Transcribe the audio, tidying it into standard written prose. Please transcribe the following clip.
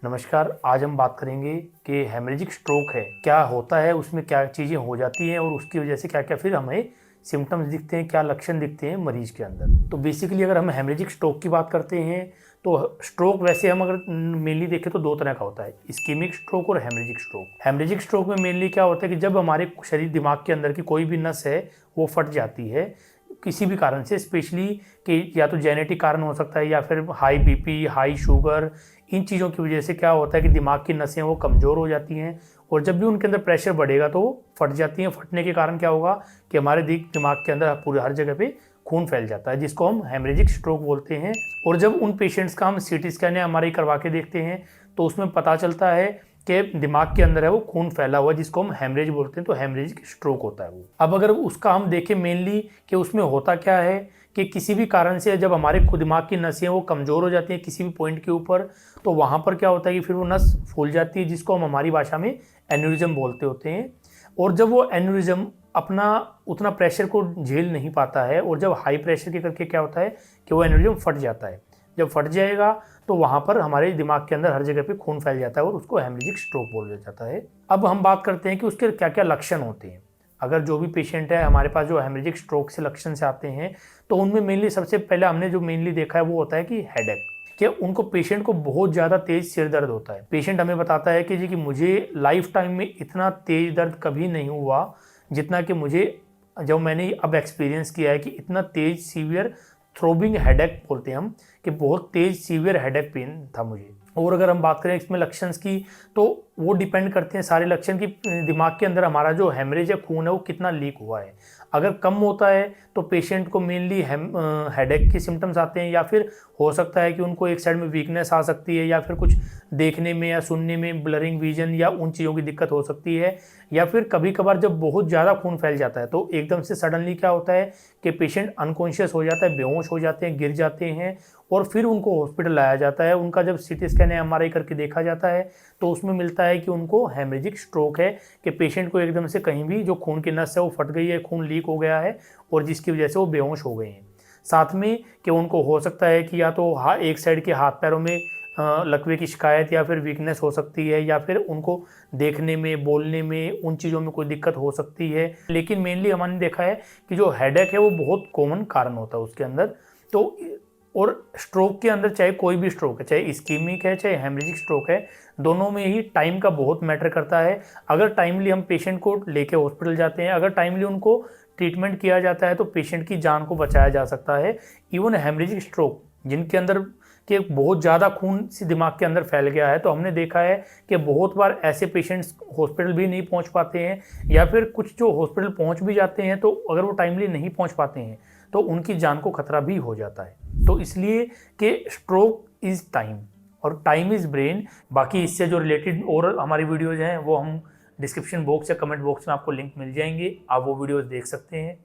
नमस्कार। आज हम बात करेंगे कि हेमरेजिक स्ट्रोक है क्या होता है, उसमें क्या चीज़ें हो जाती हैं और उसकी वजह से क्या क्या फिर हमें सिम्टम्स दिखते हैं, क्या लक्षण दिखते हैं मरीज के अंदर। तो बेसिकली अगर हम हेमरेजिक स्ट्रोक की बात करते हैं तो स्ट्रोक वैसे हम अगर मेनली देखें तो दो तरह का होता है, इस्केमिक स्ट्रोक और हेमरेजिक स्ट्रोक। हेमरेजिक स्ट्रोक में मेनली क्या होता है कि जब हमारे शरीर दिमाग के अंदर की कोई भी नस है वो फट जाती है किसी भी कारण से, स्पेशली कि या तो जेनेटिक कारण हो सकता है या फिर हाई बीपी, हाई शुगर, इन चीज़ों की वजह से क्या होता है कि दिमाग की नसें वो कमज़ोर हो जाती हैं और जब भी उनके अंदर प्रेशर बढ़ेगा तो वो फट जाती हैं। फटने के कारण क्या होगा कि हमारे दिमाग के अंदर पूरे हर जगह पे खून फैल जाता है, जिसको हम हेमरेजिक स्ट्रोक बोलते हैं। और जब उन पेशेंट्स का हम सीटी स्कैन या एमआरआई करवा के देखते हैं तो उसमें पता चलता है कि दिमाग के अंदर है वो खून फैला हुआ है, जिसको हम हेमरेज बोलते हैं। तो हेमरेजिक स्ट्रोक होता है वो। अब अगर उसका हम देखें मेनली कि उसमें होता क्या है कि किसी भी कारण से जब हमारे खुद दिमाग की नसें वो कमज़ोर हो जाती हैं किसी भी पॉइंट के ऊपर, तो वहाँ पर क्या होता है कि फिर वो नस फूल जाती है, जिसको हम हमारी भाषा में एन्यूरिज्म बोलते होते हैं। और जब वो एन्यूरिज्म अपना उतना प्रेशर को झेल नहीं पाता है और जब हाई प्रेशर के करके क्या होता है कि वो एन्यूरिज्म फट जाता है। जब फट जाएगा तो वहाँ पर हमारे दिमाग के अंदर हर जगह पे खून फैल जाता है और उसको हेमरेजिक स्ट्रोक बोला जाता है। अब हम बात करते हैं कि उसके क्या क्या लक्षण होते हैं। अगर जो भी पेशेंट है हमारे पास जो हेमरेजिक स्ट्रोक से लक्षण से आते हैं तो उनमें मेनली सबसे पहले हमने जो मेनली देखा है वो होता है कि हेडेक, कि उनको पेशेंट को बहुत ज़्यादा तेज सिर दर्द होता है। पेशेंट हमें बताता है कि जी कि मुझे लाइफ टाइम में इतना तेज दर्द कभी नहीं हुआ जितना कि मुझे जब मैंने अब एक्सपीरियंस किया है कि इतना तेज सीवियर थ्रोबिंग हेडेक बोलते हैं हम, कि बहुत तेज सीवियर हेडेक पेन था मुझे। और अगर हम बात करें इसमें लक्षणस की तो वो डिपेंड करते हैं सारे लक्षण की दिमाग के अंदर हमारा जो हेमरेज है खून है वो कितना लीक हुआ है। अगर कम होता है तो पेशेंट को मेनली हेडेक की सिम्टम्स आते हैं, या फिर हो सकता है कि उनको एक साइड में वीकनेस आ सकती है, या फिर कुछ देखने में या सुनने में ब्लरिंग विजन या उन चीज़ों की दिक्कत हो सकती है। या फिर कभी कभार जब बहुत ज़्यादा खून फैल जाता है तो एकदम से सडनली क्या होता है कि पेशेंट अनकॉन्शियस हो जाता है, बेहोश हो जाते हैं, गिर जाते हैं और फिर उनको हॉस्पिटल लाया जाता है। उनका जब सीटी स्कैन या एमआरआई करके देखा जाता है तो उसमें मिलता है कि उनको हेमरेजिक स्ट्रोक है, कि पेशेंट को एकदम से कहीं भी जो खून की नस है वो फट गई है, खून लीक हो गया है और जिसकी वजह से वो बेहोश हो गए हैं। साथ में कि उनको हो सकता है कि या तो एक साइड के हाथ पैरों में लकवे की शिकायत या फिर वीकनेस हो सकती है, या फिर उनको देखने में, बोलने में, उन चीज़ों में कोई दिक्कत हो सकती है। लेकिन मेनली हमने देखा है कि जो हेडेक है वो बहुत कॉमन कारण होता है उसके अंदर। तो और स्ट्रोक के अंदर चाहे कोई भी स्ट्रोक है, चाहे इस्कीमिक है चाहे हेमरेजिक स्ट्रोक है, दोनों में ही टाइम का बहुत मैटर करता है। अगर टाइमली हम पेशेंट को लेके हॉस्पिटल जाते हैं, अगर टाइमली उनको ट्रीटमेंट किया जाता है तो पेशेंट की जान को बचाया जा सकता है। इवन हेमरेजिक स्ट्रोक जिनके अंदर कि बहुत ज़्यादा खून से दिमाग के अंदर फैल गया है, तो हमने देखा है कि बहुत बार ऐसे पेशेंट्स हॉस्पिटल भी नहीं पहुंच पाते हैं, या फिर कुछ जो हॉस्पिटल पहुंच भी जाते हैं तो अगर वो टाइमली नहीं पहुंच पाते हैं तो उनकी जान को खतरा भी हो जाता है। तो इसलिए कि स्ट्रोक इज़ टाइम और टाइम इज़ ब्रेन। बाकी इससे जो रिलेटेड और हमारी वीडियोज़ हैं वो हम डिस्क्रिप्शन बॉक्स या कमेंट बॉक्स में आपको लिंक मिल जाएंगे, आप वो वीडियोज़ देख सकते हैं।